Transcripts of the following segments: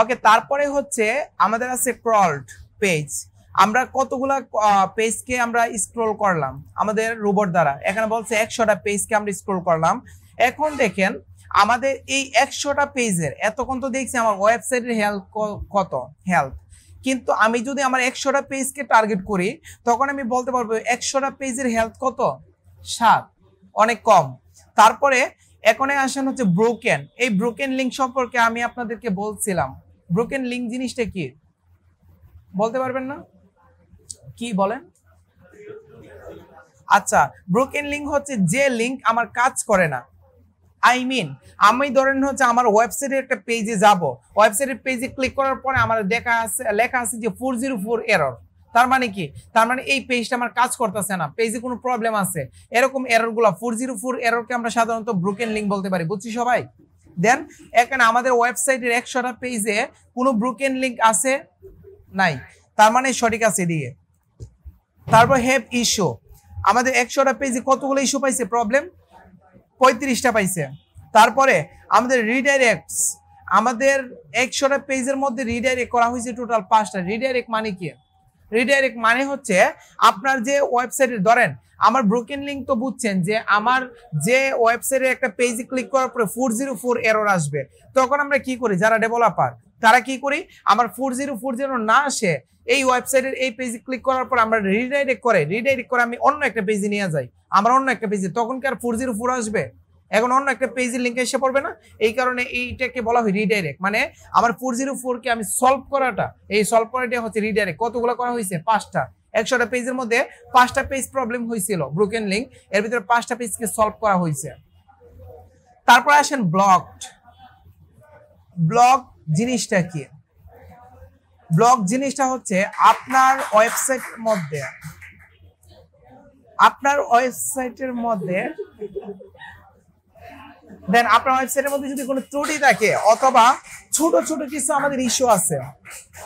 ওকে, তারপরে হচ্ছে আমাদের আছে ক্রলড পেজ। আমরা কতগুলা পেজকে আমরা স্ক্রল করলাম আমাদের রোবট দ্বারা। এখানে বলছে 100টা পেজকে আমরা স্ক্রল করলাম। এখন দেখেন আমাদের এই 100টা পেজের এতক্ষণ তো দেখছি আমার ওয়েবসাইটের কত হেলথ, কিন্তু আমি যদি আমার 100টা পেজকে টার্গেট করি তখন আমি বলতে পারবো 100টা পেজের হেলথ কত, 7, অনেক কম। তারপরে এখন আসেন হচ্ছে ব্রোকেন। এই ব্রোকেন লিঙ্ক সম্পর্কে আমি আপনাদেরকে বলছিলাম। ব্রোকেন লিঙ্ক জিনিসটা কি বলতে পারবেন না? কি বলেন? আচ্ছা, ব্রোকেন লিঙ্ক হচ্ছে যে লিঙ্ক আমার কাজ করে না। আমি ধরেন হচ্ছে আমার ওয়েবসাইটের একটা পেজে যাব, ওয়েবসাইটের পেজে ক্লিক করার পরে আমার লেখা আছে যে 404 এরর। তার মানে কি? তার মানে এই পেজটা আমার কাজ করতেছে না, পেজে কোনো প্রবলেম আছে। এরকম এররগুলো 404 এররকে আমরা সাধারণত ব্রোকেন লিঙ্ক বলতে পারি। বুঝছি সবাই? দেন এখানে আমাদের ওয়েবসাইটের 100টা পেজে কোনো ব্রোকেন লিঙ্ক আছে নাই, তার মানে সঠিক আছে দিয়ে। তারপর হ্যাভ ইস্যু, আমাদের 100টা পেজে কতগুলো ইস্যু পাইছে, প্রবলেম 35টা পাইছে। তারপরে আমাদের রিডাইরেক্টস, আমাদের 100টা পেজের মধ্যে রিডাইরেক্ট করা হয়েছে টোটাল 5টা। রিডাইরেক্ট মানে কি? রিডাইরেক্ট মানে হচ্ছে আপনার যে ওয়েবসাইটে ধরেন আমার ব্রোকেন লিঙ্ক তো বুঝছেন যে আমার যে ওয়েবসাইটে একটা পেজে ক্লিক করার পরে 404 এরর আসবে, তখন আমরা কি করি, যারা ডেভেলপার তারা কি করি, আমার 4040 না আসে এই ওয়েবসাইটের এই পেজে ক্লিক করার পর আমরা রিডাইরেক্ট করে আমি অন্য একটা পেজে নিয়ে যাই, আমার অন্য একটা পেজে, তখন কি আর 404 আসবে? এখন অন্য একটা পেজের লিঙ্ক এসে পড়বে না? এই কারণে এইটাকে বলা হয় রিডাইরেক্ট। মানে আমার 404 কে আমি সলভ করাটা, এই সলভ করাটা হচ্ছে রিডাইরেক্ট। কতগুলো করা হয়েছে? 5টা। 100টা পেজের মধ্যে 5টা পেজ প্রবলেম হয়েছিল ব্রোকেন লিঙ্ক, এর ভিতরে 5টা পেজকে সলভ করা হয়েছে। তারপর আসেন ব্লকড। ব্লক জিনিসটা কি? ব্লক জিনিসটা হচ্ছে আপনার ওয়েবসাইটের মধ্যে দেন আপনার ওয়েবসাইটের মধ্যে যদি কোনো ত্রুটি থাকে অথবা ছোট ছোট কিছু আমাদের ইস্যু আছে।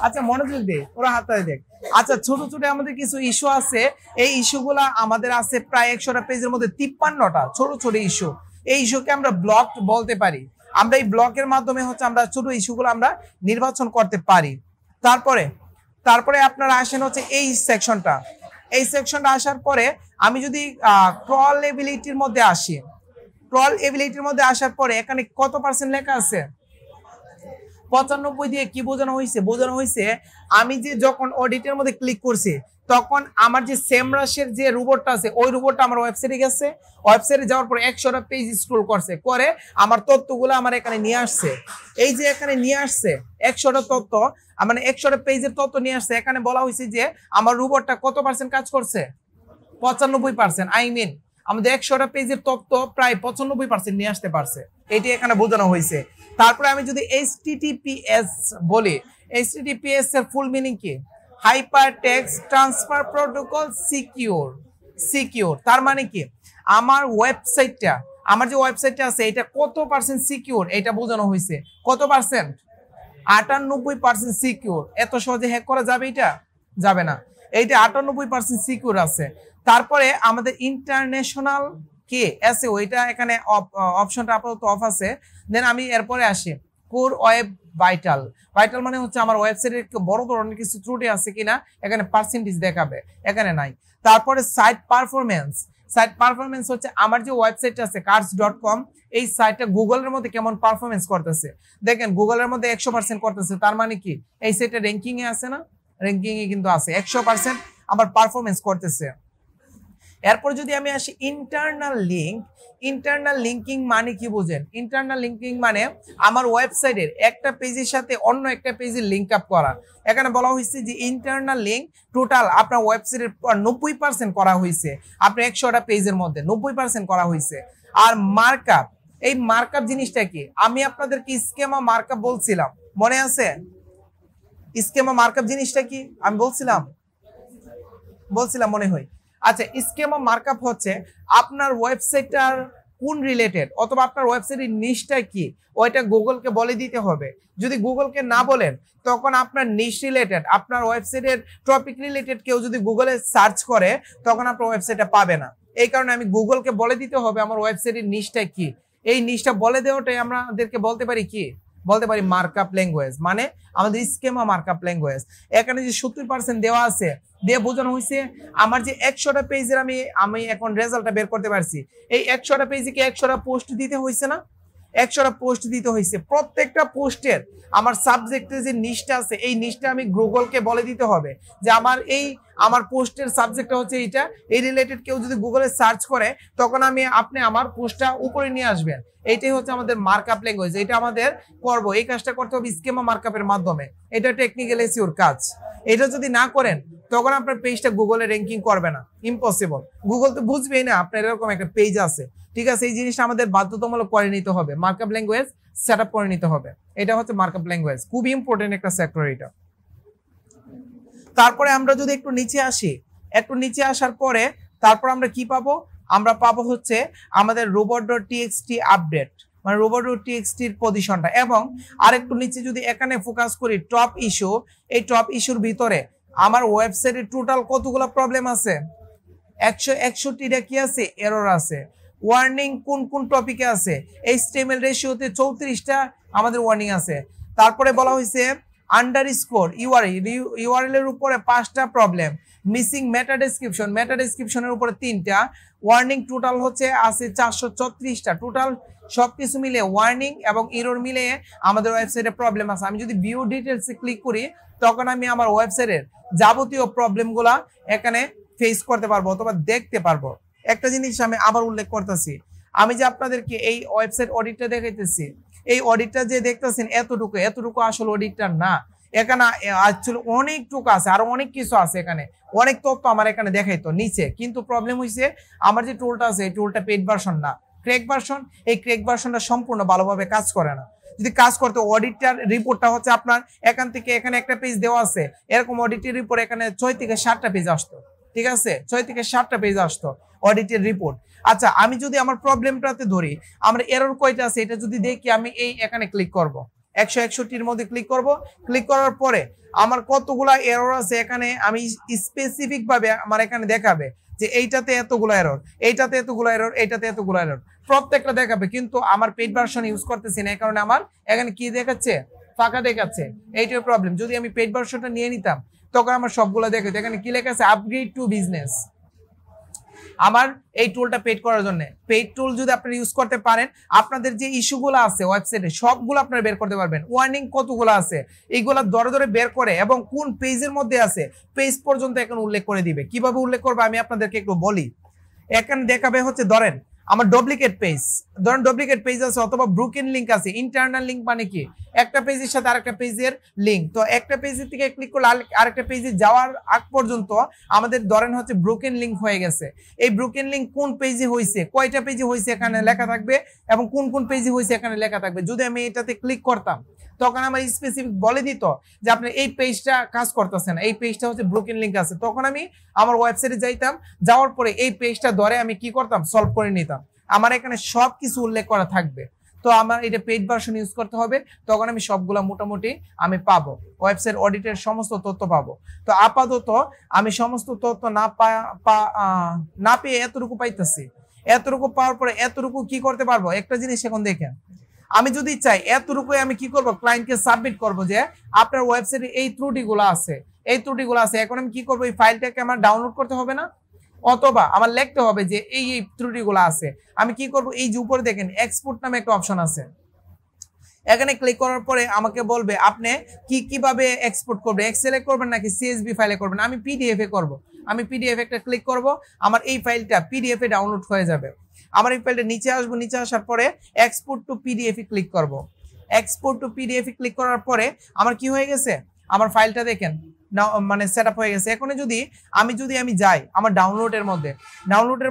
আচ্ছা মনোযোগ দে, ওরা হাতে দেখ। আচ্ছা ছোট ছোট আমাদের কিছু ইস্যু আছে, এই ইস্যুগুলা আমাদের আছে প্রায় 100টা পেজের মধ্যে 53টা ছোট ছোট ইস্যু। এই ইস্যুকে আমরা ব্লক বলতে পারি। আমরা এই ব্লকের মাধ্যমে হচ্ছে আমরা ছোট ইস্যুগুলো আমরা নির্বাচন করতে পারি। তারপরে আপনারা আসেন হচ্ছে এই সেকশনটা। এই সেকশনটা আসার পরে আমি যদি ক্রলেবিলিটির মধ্যে আসি, ক্রলেবিলিটির মধ্যে আসার পরে এখানে কত পার্সেন্ট লেখা আছে? 95 দিয়ে কি বোঝানো হয়েছে? বোঝানো হয়েছে আমি যে যখন অডিটের মধ্যে ক্লিক করছি তখন আমার যে সেমরাশের যে রোবটটা আছে ওই রোবটটা আমার ওয়েবসাইটে গেছে, ওয়েবসাইটে যাওয়ার পর 100টা পেজ স্ক্রল করছে, করে আমার তথ্যগুলো আমার এখানে নিয়ে আসছে। এই যে এখানে নিয়ে আসছে 100টা তথ্য, মানে 100টা পেজের তথ্য নিয়ে আসছে। এখানে বলা হয়েছে যে আমার রোবটটা কত পার্সেন্ট কাজ করছে? 95%। আমাদের 100টা পেজের তথ্য প্রায় 95% নিয়ে আসতে পারছে, এটি এখানে বোঝানো হয়েছে। তারপরে আমি যদি HTTPS বলি, HTTPS এর ফুল মিনিং কি? Hyper text transfer protocol secure. তার মানে কি আমার ওয়েবসাইটটা, আমার যে ওয়েবসাইটটা আছে এটা কত পার্সেন্ট সিকিউর এটা বোঝানো হয়েছে। কত পার্সেন্ট? 98% সিকিউর। এত সহজে হ্যাক করা যাবে? এটা যাবে না, এইটা 98% সিকিউর আছে। তারপরে আমাদের ইন্টারন্যাশনাল কে আছে ওইটা এখানে অপশনটা আপাতত অফ আছে। দেন আমি এরপরে আসি কোর ওয়েব ভাইটাল। ভাইটাল মানে হচ্ছে আমার ওয়েবসাইটের বড় ধরনের কিছু ত্রুটি আছে কিনা, এখানে পার্সেন্টেজ দেখাবে, এখানে নাই। তারপরে সাইট পারফরমেন্স হচ্ছে আমার যে ওয়েবসাইট আছে cars.com, এই সাইটটা গুগলের মধ্যে কেমন পারফরমেন্স করতেছে। দেখেন গুগলের মধ্যে 100% করতেছে, তার মানে কি এই সাইটটা র্যাঙ্কিং এ আছে না? র্যাঙ্কিং এ কিন্তু আছে, 100% আমার পারফরমেন্স করতেছে। এরপর যদি আমি আসি ইন্টারনাল লিঙ্কিং মানে কি বুঝেন? ইন্টারনাল লিঙ্কিং মানে আমার ওয়েবসাইটের একটা পেজের সাথে অন্য একটা পেজের লিঙ্ক আপ করা। এখানে বলা হয়েছে যে ইন্টারনাল লিঙ্ক টোটাল আপনার ওয়েবসাইটের 90% করা হয়েছে, আপনার 100টা পেজের মধ্যে 90% করা হয়েছে। আর মার্কআপ, এই মার্কআপ জিনিসটা কি? আমি আপনাদেরকে স্কেমা মার্কআপ বলছিলাম, মনে আছে? স্কেমা মার্কআপ জিনিসটা কি আমি বলছিলাম মনে হয়। আচ্ছা, স্কেমা মার্কআপ হচ্ছে আপনার ওয়েবসাইটটার কোন রিলেটেড অথবা আপনার ওয়েবসাইটের নিশটা কি ওইটা গুগলকে বলে দিতে হবে। যদি গুগলকে না বলেন তখন আপনার নিশ রিলেটেড, আপনার ওয়েবসাইটের টপিক রিলেটেড কেউ যদি গুগলে সার্চ করে তখন আপনার ওয়েবসাইটটা পাবে না। এই কারণে আমি গুগলকে বলে দিতে হবে আমার ওয়েবসাইটের নিশটা কি। এই নিশটা বলে দেওয়াটাই আমাদেরকে বলতে পারি কি বলতে পারি মার্কআপ ল্যাঙ্গুয়েজ, মানে আমাদের স্কেমা মার্কআপ ল্যাঙ্গুয়েজ। এখানে যে 70% দেওয়া আছে, দিয়ে বোঝানো হয়েছে আমার যে 100টা পেজের আমি এখন রেজাল্টটা বের করতে পারছি, এই 100টা পেজে কি 100টা পোস্ট দিতে হয়েছে না? 100টা পোস্ট দিতে হয়েছে। প্রত্যেকটা পোস্টের আমার সাবজেক্টের যে নিশটা আছে, এই নিশটা আমি গুগলকে বলে দিতে হবে যে আমার পোস্টের সাবজেক্টটা হচ্ছে এইটা, এই রিলেটেড কেউ যদি গুগলে সার্চ করে তখন আপনি আমার পোস্টটা উপরে নিয়ে আসবেন। এইটাই হচ্ছে আমাদের মার্কআপ ল্যাঙ্গুয়েজ। এটা আমাদের করব, এই কাজটা করতে হবে স্কেমা মার্কআপের মাধ্যমে। এটা টেকনিক্যাল এসইওর কাজ। এটা যদি না করেন তখন আপনার পেজটা গুগলে র্যাঙ্কিং করবে না, ইম্পসিবল। গুগল তো বুঝবেই না আপনার এরকম একটা পেজ আছে, ঠিক আছে? এই জিনিসটা আমাদের বাধ্যতামূলক করে নিতে হবে, মার্কআপ ল্যাঙ্গুয়েজ সেট আপ করে নিতে হবে। এটা হচ্ছে মার্কআপ ল্যাঙ্গুয়েজ, খুবই ইম্পর্টেন্ট একটা সেক্টর এটা। তারপরে আমরা যদি একটু নিচে আসি, একটু নিচে আসার পরে তারপর আমরা কি পাবো? আমরা পাবো হচ্ছে আমাদের robot.txt আপডেট, মানে robot.txt এর পজিশনটা। এবং আরেকটু নিচে যদি এখানে ফোকাস করি টপ ইস্যু, এই টপ ইস্যুর ভিতরে আমার ওয়েবসাইটে টোটাল কতগুলো প্রবলেম আছে? 161টা কি আছে? এরর আছে। ওয়ার্নিং কোন কোন টপিকে আছে? HTML রেশিওতে 34টা আমাদের ওয়ার্নিং আছে। তারপরে বলা হয়েছে আন্ডারস্কোর ইউআরএল এর উপরে 5টা প্রবলেম, মিসিং মেটা ডেসক্রিপশনের উপরে 3টা ওয়ার্নিং, টোটাল হচ্ছে আছে 434টা। টোটাল সবকিছু মিলে ওয়ার্নিং এবং এরর মিলে আমাদের ওয়েবসাইটে প্রবলেম আছে। আমি যদি ভিউ ডিটেলসে ক্লিক করি তখন আমি আমার ওয়েবসাইটের যাবতীয় প্রবলেমগুলা এখানে ফেস করতে পারবো অথবা দেখতে পারবো। একটা জিনিস আমি আবার উল্লেখ করতেছি, আমি যে আপনাদেরকে এই ওয়েবসাইট অডিটটা দেখাইতেছি, এই অডিটটা যে দেখতেছেন এতটুকু আসলে অডিটটা না। এখানে অ্যাকচুয়ালি অনেকটুকু আছে, আরো অনেক কিছু আছে, এখানে অনেক তথ্য আমার এখানে দেখাইতো নিচে। কিন্তু প্রবলেম হয়েছে আমার যে টুলটা আছে এই টুলটা পেইড ভার্সন না, ক্র্যাক ভার্সন। এই ক্র্যাক ভার্সনটা সম্পূর্ণ ভালোভাবে কাজ করে না। যদি কাজ করতে অডিটটার রিপোর্টটা হচ্ছে আপনার এখান থেকে এখানে একটা পেজ দেওয়া আছে, এরকম অডিটের রিপোর্ট এখানে 6 থেকে 7টা পেজ আসতো, ঠিক আছে? 6 থেকে 7টা পেজ আসতো অডিটের রিপোর্ট। আচ্ছা, আমি যদি আমার প্রবলেমটাতে ধরি, আমার এরর কয়টা আছে এটা যদি দেখি, আমি এই এখানে ক্লিক করব, 161-র মধ্যে ক্লিক করব। ক্লিক করার পরে আমার কতগুলা এরর আছে এখানে আমি স্পেসিফিক ভাবে আমার এখানে দেখাবে যে এইটাতে এতগুলো এরর, এইটাতে এতগুলো এরর, এইটাতে এতগুলো এরর, প্রত্যেকটা দেখাবে। কিন্তু আমার পেইড ভার্সন ইউজ করতেছি না, এই কারণে আমার এখানে কি দেখাচ্ছে? ফাঁকা দেখাচ্ছে। এইটার প্রবলেম। যদি আমি পেইড ভার্সনটা নিয়ে নিতাম তখন আমার সবগুলো দেখাতো। এখানে কি লেখা আছে? Upgrade to business. আমার এই টুলটা পেড করার জন্য, পেইড টুল যদি আপনি ইউজ করতে পারেন আপনাদের যে ইস্যুগুলো আছে ওয়েবসাইটে সবগুলো আপনারা বের করতে পারবেন। ওয়ার্নিং কতগুলো আছে এইগুলো ধরে ধরে বের করে এবং কোন পেজের মধ্যে আছে পেজ পর্যন্ত এখন উল্লেখ করে দিবে। কিভাবে উল্লেখ করবে আমি আপনাদেরকে একটু বলি। এখানে দেখাবে হচ্ছে ধরেন আমার ডুপ্লিকেট পেজ, ধরেন ডুপ্লিকেট পেজ আছে অথবা ব্রোকেন লিংক আছে। ইন্টারনাল লিংক মানে কি? একটা পেজের সাথে আরেকটা পেজের লিংক। তো একটা পেজের থেকে ক্লিক করলে আরেকটা পেজে যাওয়ার আগ পর্যন্ত আমাদের ধরেন হচ্ছে ব্রোকেন লিংক হয়ে গেছে। এই ব্রোকেন লিংক কোন পেজে হয়েছে, কয়টা পেজে হয়েছে এখানে লেখা থাকবে এবং কোন কোন পেজে হয়েছে এখানে লেখা থাকবে। যদি আমি এটাতে ক্লিক করতাম তখন আমার স্পেসিফিক বলে দিত যে আপনি এই পেজটা কাজ করতেছে না, এই পেজটা হচ্ছে ব্রোকেন লিংক আছে। তখন আমি আমার ওয়েবসাইটে যাইতাম, যাওয়ার পরে এই পেজটা ধরে আমি কি করতাম? সলভ করে নিতাম। আমার এখানে সবকিছু উল্লেখ করা থাকবে। তো আমার এটা পেইড ভার্সন ইউজ করতে হবে, তখন আমি সবগুলা মোটামুটি আমি পাবো, ওয়েবসাইট অডিটের সমস্ত তথ্য পাবো। তো আপাতত আমি সমস্ত তথ্য না পেয়ে এতটুকু পাইতেছি। এতটুকু পাওয়ার পরে এতটুকু কি করতে পারবো? একটা জিনিস এখন দেখেন, আমি যদি চাই এতটুকু আমি কি করব? ক্লায়েন্টকে সাবমিট করব যে আপনার ওয়েবসাইটে এই ত্রুটিগুলো আছে, এই ত্রুটিগুলো আছে। এখন আমি কি করব? এই ফাইলটাকে আমার ডাউনলোড করতে হবে না, অথবা আমার লিখতে হবে যে এই এই ত্রুটিগুলো আছে। আমি কি করব? এই যে উপরে দেখেন এক্সপোর্ট নামে একটা অপশন আছে, এখানে ক্লিক করার পরে আমাকে বলবে আপনি কিভাবে এক্সপোর্ট করবেন, এক্সেলে করবেন নাকি সিএসভি ফাইলে করবেন। আমি পিডিএফ এ করব। আমি পিডিএফ একটা ক্লিক করব, আমার এই ফাইলটা পিডিএফ এ ডাউনলোড হয়ে যাবে। আমার এই ফাইলটা নিচে আসবো, নিচে আসার পরে এক্সপোর্ট টু পিডিএফ এ ক্লিক করব। এক্সপোর্ট টু পিডিএফ এ ক্লিক করার পরে আমার কি হয়ে গেছে? আমার ফাইলটা দেখেন মানে সেটআপ হয়ে গেছে। এখন যদি আমি যাই আমার ডাউনলোডের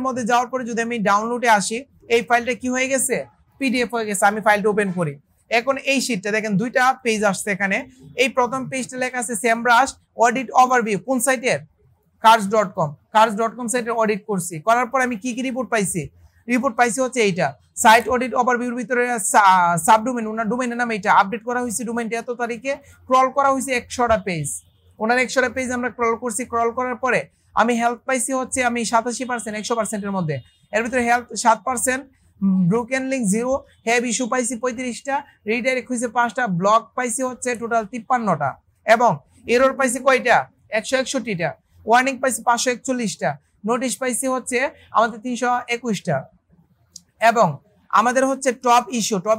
মধ্যে যাওয়ার পরে যদি আমি ডাউনলোডে আসি, এই ফাইলটা কি হয়ে গেছে? পিডিএফ হয়ে গেছে। আমি ফাইলটা ওপেন করি। এখন এই শীটটা দেখেন দুইটা পেজ আসছে এখানে। এই প্রথম পেজটা লেখা আছে SEMrush অডিট ওভারভিউ। কোন সাইটের? cars.com সাইটের অডিট করছি। করার পর আমি কি কি রিপোর্ট পাইছি হচ্ছে এইটা সাইট অডিট ওভারভিউর ভিতরে সাবডোমেইন, ওনার ডোমেইনের নাম এইটা আপডেট করা হয়েছে। ডোমেইনটা এত তারিখে ক্রল করা হয়েছে 100টা পেজ। ওনার 100টা পেজ আমরা ক্রল করছি। ক্রল করার পরে আমি হেল্প পাইছি হচ্ছে আমি 87%, 100%-এর মধ্যে। এর ভিতরে help 7%, broken link 0, have issue পাইছি 35টা, রিডাইরেক্ট হয়েছে 5টা, ব্লক পাইছি হচ্ছে টোটাল 53টা, এবং এরর পাইছি কয়টা 161টা, ওয়ার্নিং পাইছি 541টা, নোটিশ পাইছি হচ্ছে আমাদের 321টা, এবং আমাদের হচ্ছে টপ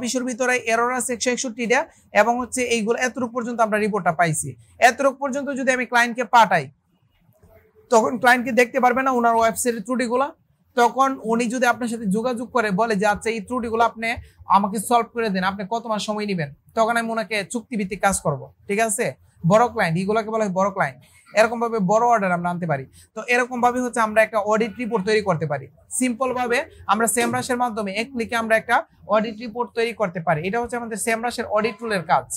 ইস্যুর ভিতরে এরর আছে 161টা, এবং হচ্ছে এইগুলো এতটুকু পর্যন্ত আমরা রিপোর্টটা পাইছি। এতটুকু পর্যন্ত যদি আমি ক্লায়েন্টকে পাঠাই, তখন ক্লায়েন্টকে দেখতে পারবে না ওনার ওয়েবসাইটের ত্রুটিগুলো। তখন উনি যদি আপনার সাথে যোগাযোগ করে বলে যে আচ্ছা এই ত্রুটিগুলো আপনি আমাকে সলভ করে দেন, আপনি কত মাস সময় নেবেন, তখন আমি ওনাকে চুক্তিভিত্তিক কাজ করব। ঠিক আছে, বড় ক্লায়েন্ট, এগুলোকে বলা হয় বড় ক্লায়েন্ট। এরকম ভাবে বড় অর্ডার আমরা আনতে পারি। তো এরকম ভাবে হচ্ছে আমরা একটা অডিট রিপোর্ট তৈরি করতে পারি। সিম্পল ভাবে আমরা সেমরাশের মাধ্যমে এক ক্লিকে আমরা একটা অডিট রিপোর্ট তৈরি করতে পারি। এটা হচ্ছে আমাদের সেমরাশের অডিট টুলের কাজ।